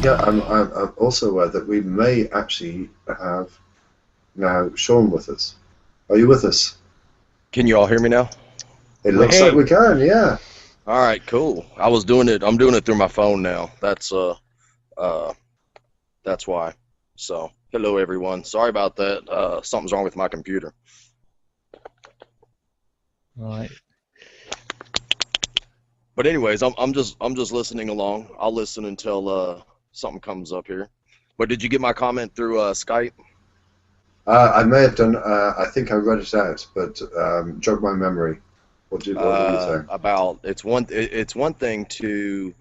Yeah, I'm also aware that we may actually have now Sean with us. Are you with us? Can you all hear me now? It looks like we can, yeah. All right, cool. I'm doing it through my phone now. That's why. So, hello everyone. Sorry about that. Something's wrong with my computer. Right. But anyways, I'm just listening along. I'll listen until something comes up here. But did you get my comment through Skype? I may have done. I think I read it out, but jog my memory. What were you saying? About it's one thing to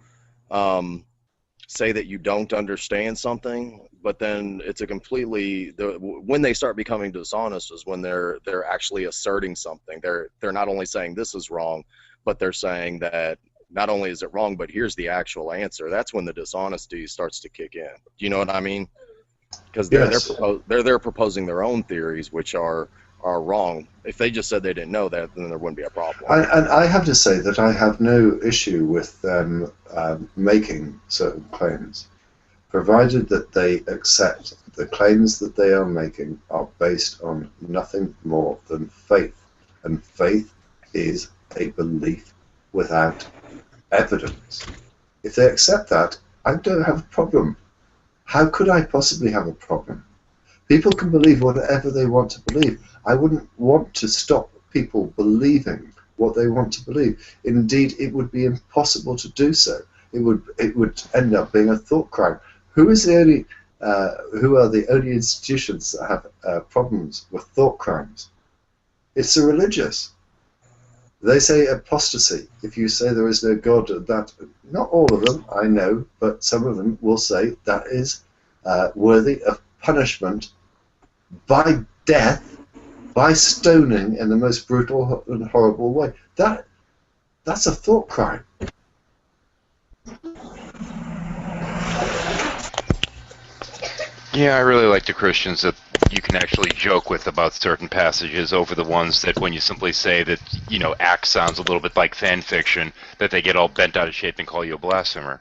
say that you don't understand something, but then it's a completely when they start becoming dishonest is when they're actually asserting something. They're not only saying this is wrong, but they're saying that not only is it wrong, but here's the actual answer. That's when the dishonesty starts to kick in. Do you know what I mean? Because they're proposing their own theories, which are wrong. If they just said they didn't know that, then there wouldn't be a problem. And I have to say that I have no issue with them making certain claims, provided that they accept the claims that they are making are based on nothing more than faith. And faith is a belief without evidence. If they accept that, I don't have a problem. How could I possibly have a problem? People can believe whatever they want to believe. I wouldn't want to stop people believing what they want to believe. Indeed, it would be impossible to do so. It would end up being a thought crime. Who are the only institutions that have problems with thought crimes? It's the religious. They say apostasy. If you say there is no God, that not all of them, I know, but some of them will say that is worthy of punishment by death, by stoning in the most brutal and horrible way. That's a thought crime. Yeah, I really like the Christians that you can actually joke with about certain passages over the ones that when you simply say that, Acts sounds a little bit like fan fiction, that they get all bent out of shape and call you a blasphemer.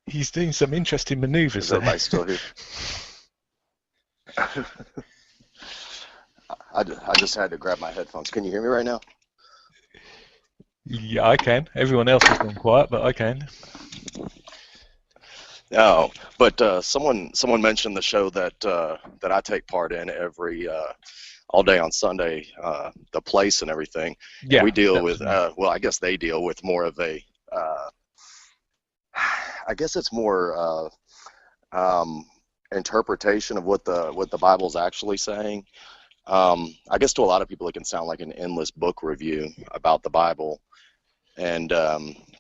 He's doing some interesting maneuvers there. Everybody's still here. I just had to grab my headphones. Can you hear me right now? Yeah, I can. Everyone else has gone quiet, but I can. No, but someone mentioned the show that I take part in every all day on Sunday, the place and everything. Yeah, and we deal with well, I guess they deal with more of a I guess it's more interpretation of what the Bible's actually saying. I guess to a lot of people it can sound like an endless book review about the Bible, and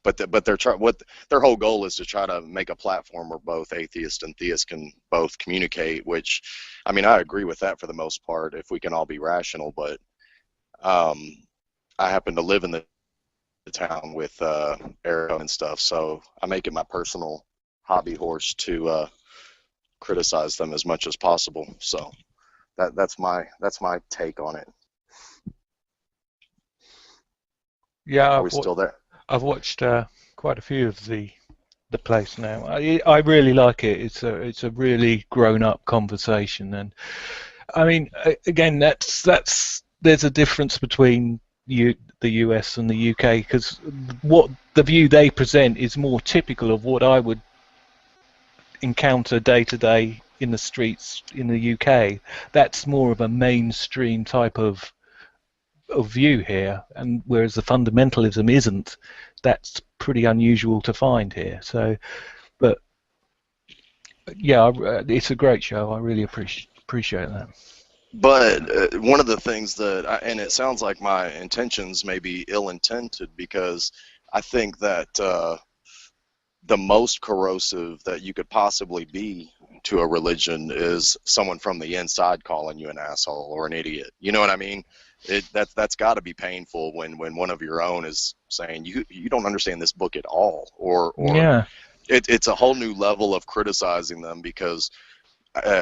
but their whole goal is to try to make a platform where both atheists and theists can both communicate. Which, I mean, I agree with that for the most part if we can all be rational. But I happen to live in the town with Arrow and stuff, so I make it my personal hobby horse to criticize them as much as possible. So that's my take on it. Yeah, Are we still there? I've watched quite a few of the place now. I really like it. It's a really grown up conversation, and I mean, again, there's a difference between the US and the UK, because what the view they present is more typical of what I would encounter day to day in the streets in the UK. That's more of a mainstream type of view here, and whereas the fundamentalism isn't. That's pretty unusual to find here. So, but yeah, it's a great show. I really appreciate that. But one of the things that, and it sounds like my intentions may be ill-intended, because I think that the most corrosive that you could possibly be to a religion is someone from the inside calling you an asshole or an idiot. You know what I mean? That's got to be painful when one of your own is saying you don't understand this book at all, or yeah. it's a whole new level of criticizing them, because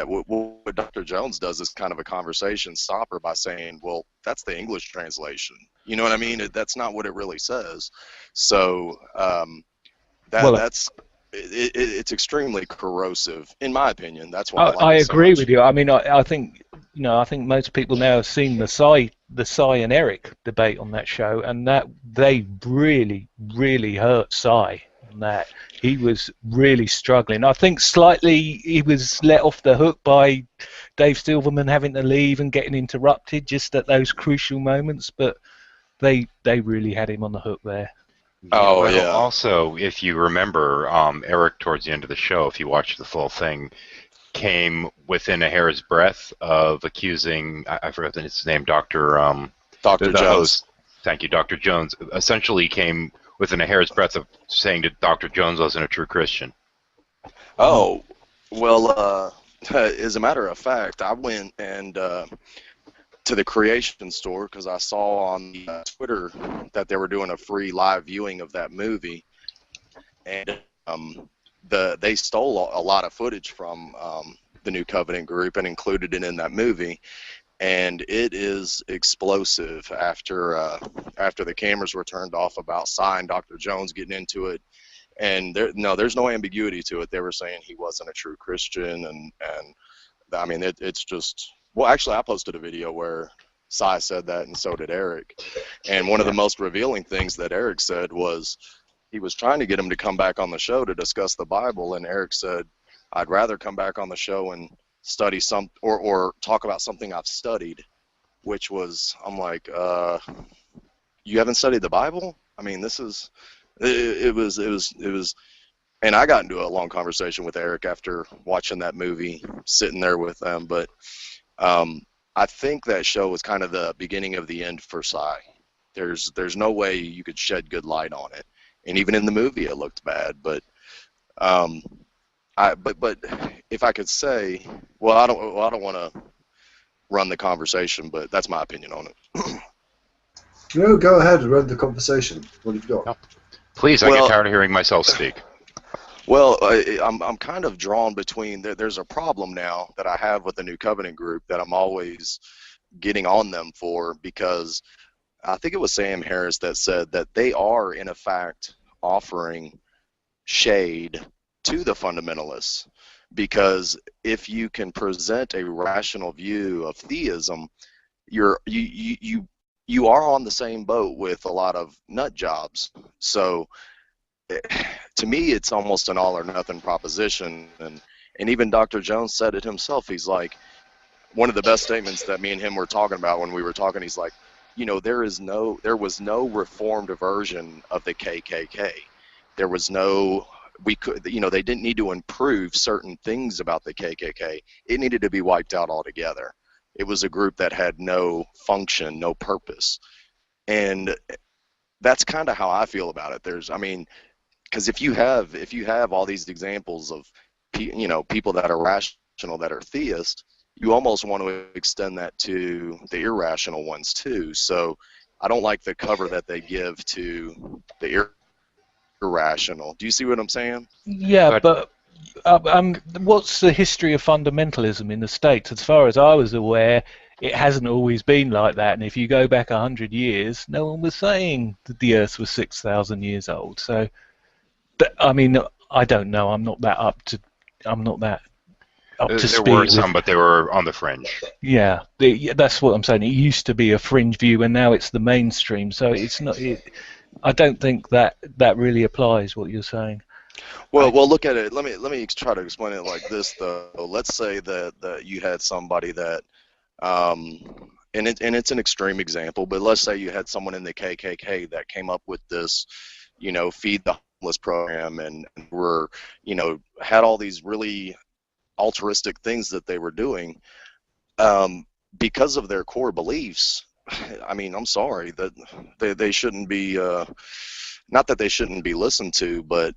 what Dr. Jones does is kind of a conversation stopper by saying, well, that's the English translation. You know what I mean? That's not what it really says. So it's extremely corrosive, in my opinion. That's why I like I it so agree much. with you. I mean, I think, you know, I think most people now have seen the Cy and Eric debate on that show, and that they really, really hurt Cy on that. He was really struggling. I think slightly he was let off the hook by Dave Silverman having to leave and getting interrupted just at those crucial moments, but they really had him on the hook there. Oh, well, yeah. Also, if you remember, Eric, towards the end of the show, if you watch the full thing, came within a hair's breadth of accusing, I forgot his name, Dr. Dr. the Jones. host. Thank you, Dr. Jones. Essentially came within a hair's breadth of saying that Dr. Jones wasn't a true Christian. Oh, well, as a matter of fact, I went and to the Creation store because I saw on Twitter that they were doing a free live viewing of that movie, and they stole a lot of footage from the New Covenant group and included it in that movie, and it is explosive after the cameras were turned off about Cy and Dr. Jones getting into it. And there's no ambiguity to it. They were saying he wasn't a true Christian, and I mean it's just, well, actually I posted a video where Cy said that, and so did Eric. And one of the most revealing things that Eric said was he was trying to get him to come back on the show to discuss the Bible, and Eric said, I'd rather come back on the show and study or talk about something I've studied, which was, I'm like, you haven't studied the Bible? I mean, this is. It was, and I got into a long conversation with Eric after watching that movie, sitting there with them. But I think that show was kind of the beginning of the end for Cy. There's no way you could shed good light on it, and even in the movie it looked bad. But but if I could say, well, I don't want to run the conversation, but that's my opinion on it. No, go ahead and run the conversation. What have you got? Please, I get tired of hearing myself speak. Well, I'm kind of drawn between, there's a problem now that I have with the New Covenant group that I'm always getting on them for, because I think it was Sam Harris that said that they are, in effect, offering shade to the fundamentalists, because if you can present a rational view of theism, you are on the same boat with a lot of nut jobs. So to me, it's almost an all or nothing proposition. And even Dr. Jones said it himself. He's like, one of the best statements that me and him were talking about when we were talking, he's like, you know, there was no reformed version of the KKK. There was no, they didn't need to improve certain things about the KKK. It needed to be wiped out altogether. It was a group that had no function, no purpose. And that's kind of how I feel about it. Because if you have all these examples of, people that are rational, that are theists, you almost want to extend that to the irrational ones too. So I don't like the cover that they give to the irrational. Do you see what I'm saying? Yeah, but what's the history of fundamentalism in the States? As far as I was aware, it hasn't always been like that. And if you go back 100 years, no one was saying that the Earth was 6,000 years old. So, I mean, I don't know. I'm not that up to speed. There were some, but they were on the fringe. Yeah, that's what I'm saying. It used to be a fringe view, and now it's the mainstream. So it's not. I don't think that really applies what you're saying. Well, look at it. Let me try to explain it like this, though. Let's say that you had somebody that, and it's an extreme example, but let's say you had someone in the KKK that came up with this, feed the homeless program, and were, had all these really altruistic things that they were doing, because of their core beliefs. I mean, I'm sorry that they shouldn't be, not that they shouldn't be listened to, but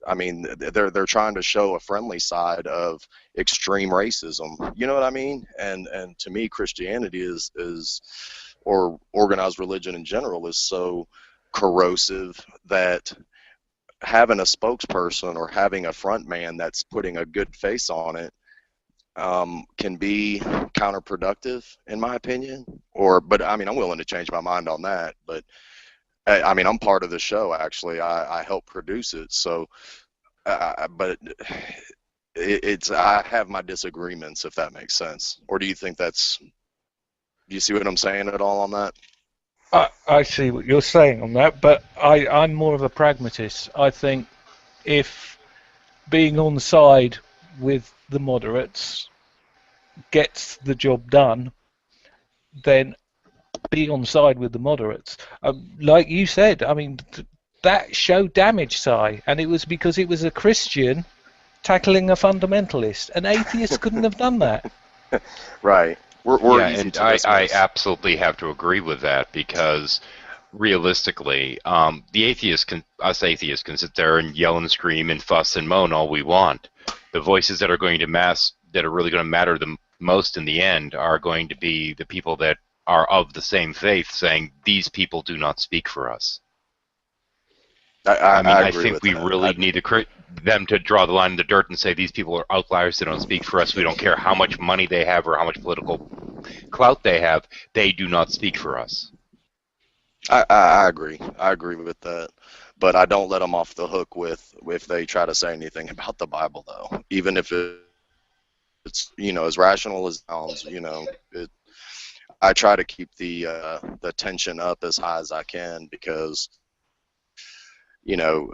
I mean, they're trying to show a friendly side of extreme racism. You know what I mean? And to me, Christianity is or organized religion in general is so corrosive that having a spokesperson or having a front man that's putting a good face on it can be counterproductive, in my opinion. But I mean, I'm willing to change my mind on that. But I mean, I'm part of the show, actually. I help produce it. So, but I have my disagreements, if that makes sense. Or do you think do you see what I'm saying at all on that? I see what you're saying on that, but I'm more of a pragmatist. I think if being on side with the moderates gets the job done, then be on side with the moderates. Like you said, I mean, that show damaged Psy, and it was because it was a Christian tackling a fundamentalist. An atheist couldn't have done that. Right. Yeah, and I absolutely have to agree with that, because realistically, us atheists can sit there and yell and scream and fuss and moan all we want. The voices that are really going to matter the most in the end are going to be the people that are of the same faith, saying these people do not speak for us. I think we really need them to draw the line in the dirt and say these people are outliers, they don't speak for us. We don't care how much money they have or how much political clout they have. They do not speak for us. I agree. I agree with that. But I don't let them off the hook if they try to say anything about the Bible, though. Even if it's, you know, as rational as it sounds, you know, I try to keep the tension up as high as I can, because, you know,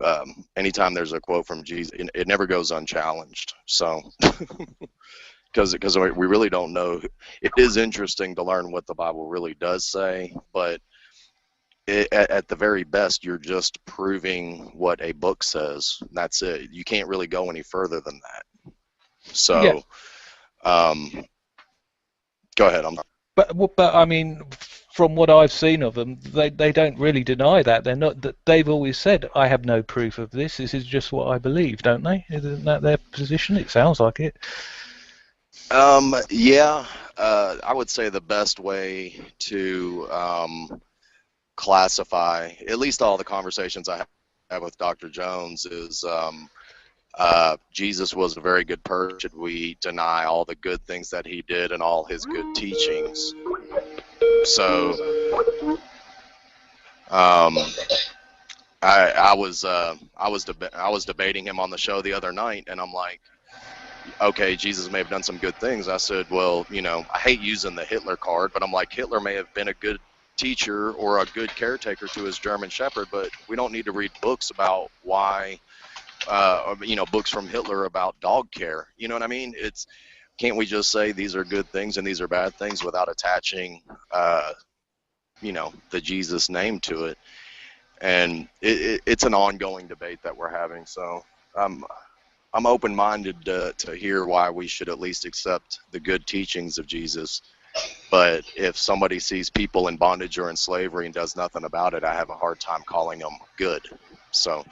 anytime there's a quote from Jesus, it never goes unchallenged. So, because we really don't know. It is interesting to learn what the Bible really does say, but at the very best, you're just proving what a book says. That's it. You can't really go any further than that. So, yeah. Go ahead. But I mean, from what I've seen of them, they don't really deny that. They're not. They've always said, "I have no proof of this. This is just what I believe," don't they? Isn't that their position? It sounds like it. Yeah. I would say the best way to classify, at least all the conversations I have with Dr. Jones, is Jesus was a very good person. Should we deny all the good things that he did and all his good teachings? So, I was debating him on the show the other night, and I'm like, okay, Jesus may have done some good things. I said, well, you know, I hate using the Hitler card, but I'm like, Hitler may have been a good teacher or a good caretaker to his German Shepherd, but we don't need to read books about why. You know, books from Hitler about dog care. You know what I mean? Can't we just say these are good things and these are bad things without attaching, you know, the Jesus name to it? And it's an ongoing debate that we're having. So I'm open-minded to hear why we should at least accept the good teachings of Jesus. But if somebody sees people in bondage or in slavery and does nothing about it, I have a hard time calling them good. So,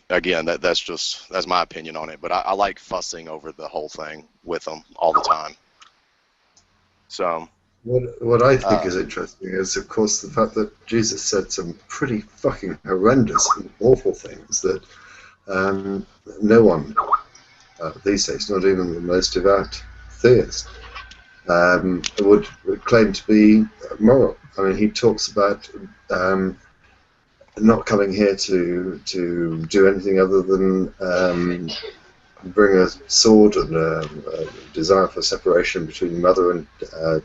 again, that's my opinion on it. But I like fussing over the whole thing with them all the time. So what I think is interesting is, of course, the fact that Jesus said some pretty fucking horrendous and awful things that no one these days, not even the most devout theist, would claim to be moral. I mean, he talks about not coming here to do anything other than bring a sword and a desire for separation between mother and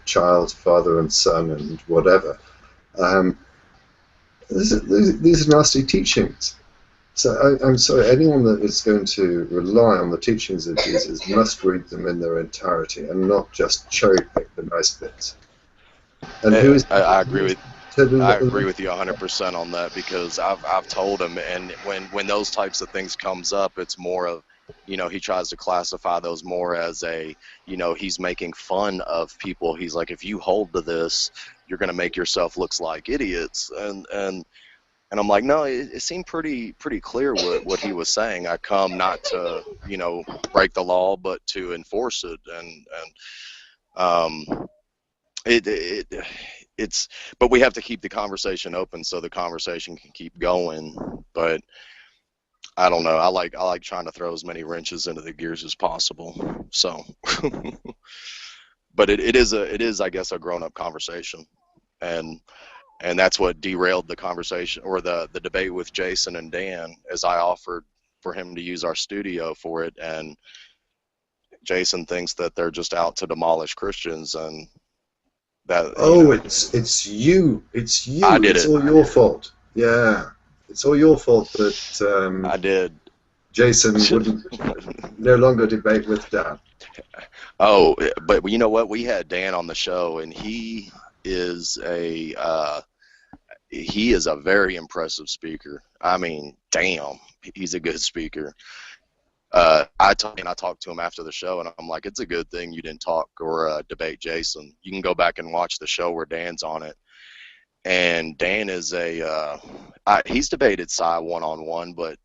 child, father and son, and whatever. These are nasty teachings. So I'm sorry, anyone that is going to rely on the teachings of Jesus must read them in their entirety and not just cherry pick the nice bits. And I agree with you 100% on that, because I've told him, and when those types of things comes up, it's more of, you know, he tries to classify those more as a, you know, he's making fun of people. He's like, if you hold to this, you're going to make yourself look like idiots. And I'm like, no, it seemed pretty clear what he was saying. I come not to, you know, break the law, but to enforce it. And but we have to keep the conversation open so the conversation can keep going. but I don't know. I like trying to throw as many wrenches into the gears as possible. So, but it is I guess a grown up conversation, and that's what derailed the conversation or the debate with Jason and Dan, as I offered for him to use our studio for it, and Jason thinks that they're just out to demolish Christians, and that. It's you. It's you. I did it's it. all your fault. Yeah, it's all your fault that I did. Jason wouldn't no longer debate with Dan. Oh, but you know what? We had Dan on the show, and he is a very impressive speaker. I mean, damn, he's a good speaker. I talked to him after the show, and I'm like, it's a good thing you didn't talk or debate Jason. You can go back and watch the show where Dan's on it. And Dan is he's debated Cy one-on-one, but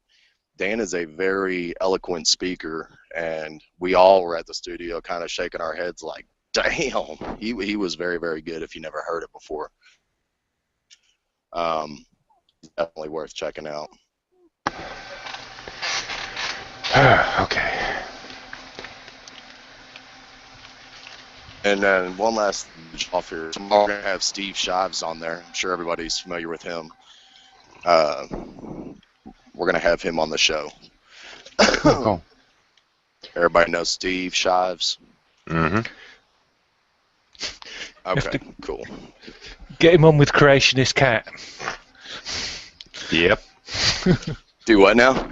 Dan is a very eloquent speaker, and we all were at the studio kind of shaking our heads like, damn, he was very, very good if you never heard it before. Definitely worth checking out. Okay. And then one last off here. Tomorrow we're going to have Steve Shives on there. I'm sure everybody's familiar with him. We're going to have him on the show. Cool. Everybody knows Steve Shives? Mm-hmm. Okay, cool. Get him on with Creationist Cat. Yep. Do what now?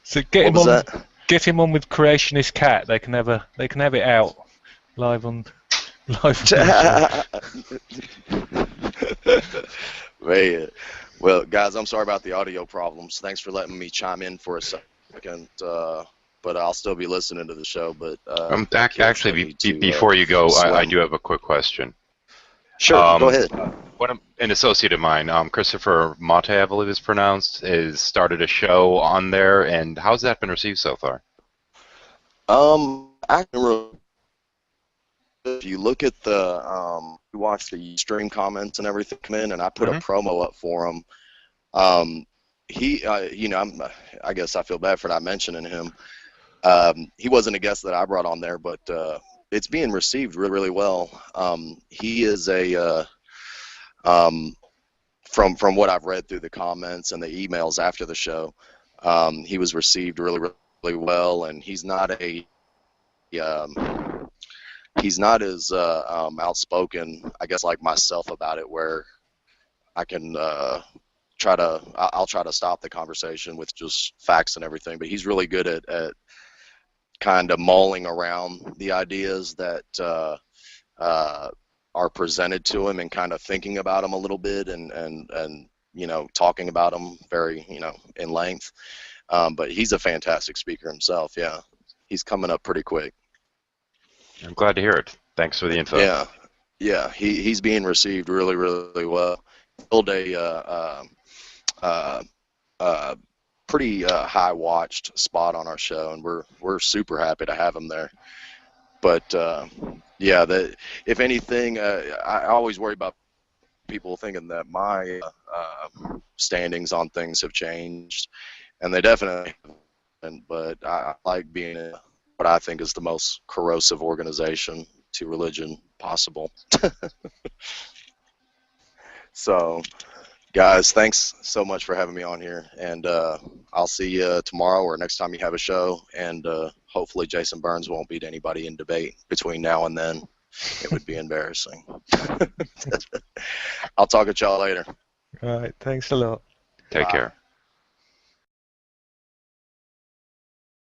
So get What him was on. that? Get him on with Creationist Cat. They can have it out live on the show. Man. Well, guys, I'm sorry about the audio problems. Thanks for letting me chime in for a second. But I'll still be listening to the show. But actually, before you go, I do have a quick question. Sure, go ahead. An associate of mine, Christopher Mate, I believe it's pronounced, has started a show on there, and how's that been received so far? If you look at you watch the stream comments and everything come in, and I put a promo up for him. I guess I feel bad for not mentioning him. He wasn't a guest that I brought on there, but it's being received really, really well. He is from what I've read through the comments and the emails after the show, he was received really, really well, and he's not as outspoken, I guess, like myself about it, where I can I'll try to stop the conversation with just facts and everything, but he's really good at kind of mulling around the ideas that are presented to him and kind of thinking about them a little bit and talking about them very in length. But he's a fantastic speaker himself. Yeah, he's coming up pretty quick. I'm glad to hear it. Thanks for the info. Yeah. He's being received really, really well. Filled a pretty high watched spot on our show, and we're super happy to have him there. But if anything, I always worry about people thinking that my standings on things have changed, and they definitely haven't. But I like being in what I think is the most corrosive organization to religion possible. So, guys, thanks so much for having me on here, and I'll see you tomorrow or next time you have a show, and hopefully Jason Burns won't beat anybody in debate between now and then. It would be embarrassing. I'll talk to y'all later. All right, thanks a lot. Take care.